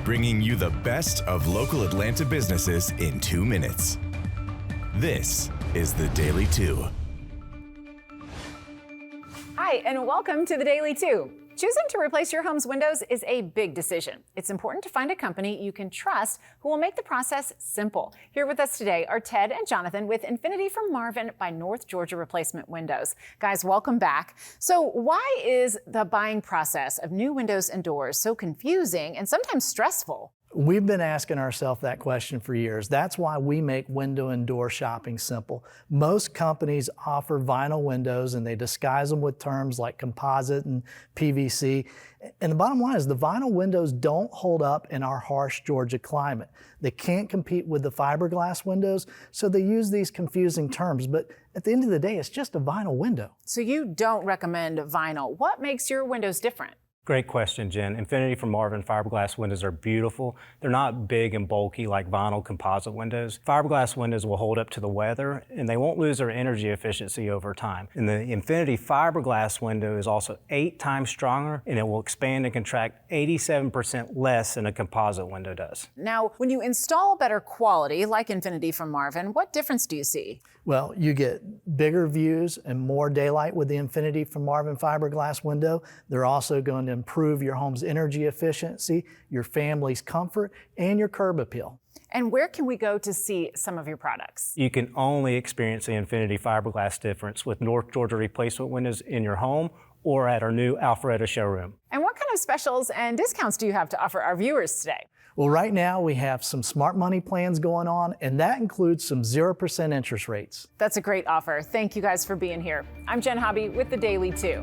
bringing you the best of local Atlanta businesses in 2 minutes. This is the Daily 2. Hi, and welcome to the Daily 2. Choosing to replace your home's windows is a big decision. It's important to find a company you can trust who will make the process simple. Here with us today are Ted and Jonathan with Infinity from Marvin by North Georgia Replacement Windows. Guys, welcome back. So why is the buying process of new windows and doors so confusing and sometimes stressful? We've been asking ourselves that question for years. That's why we make window and door shopping simple. Most companies offer vinyl windows and they disguise them with terms like composite and PVC. And the bottom line is the vinyl windows don't hold up in our harsh Georgia climate. They can't compete with the fiberglass windows, so they use these confusing terms. But at the end of the day, it's just a vinyl window. So you don't recommend vinyl. What makes your windows different? Great question, Jen. Infinity from Marvin fiberglass windows are beautiful. They're not big and bulky like vinyl composite windows. Fiberglass windows will hold up to the weather and they won't lose their energy efficiency over time. And the Infinity fiberglass window is also 8 times stronger and it will expand and contract 87% less than a composite window does. Now, when you install better quality like Infinity from Marvin, what difference do you see? Well, you get bigger views and more daylight with the Infinity from Marvin fiberglass window. They're also going to improve your home's energy efficiency, your family's comfort, and your curb appeal. And where can we go to see some of your products? You can only experience the Infinity fiberglass difference with North Georgia Replacement Windows in your home or at our new Alpharetta showroom. And what kind of specials and discounts do you have to offer our viewers today? Well, right now we have some smart money plans going on, and that includes some 0% interest rates. That's a great offer. Thank you guys for being here. I'm Jen Hobby with the Daily 2.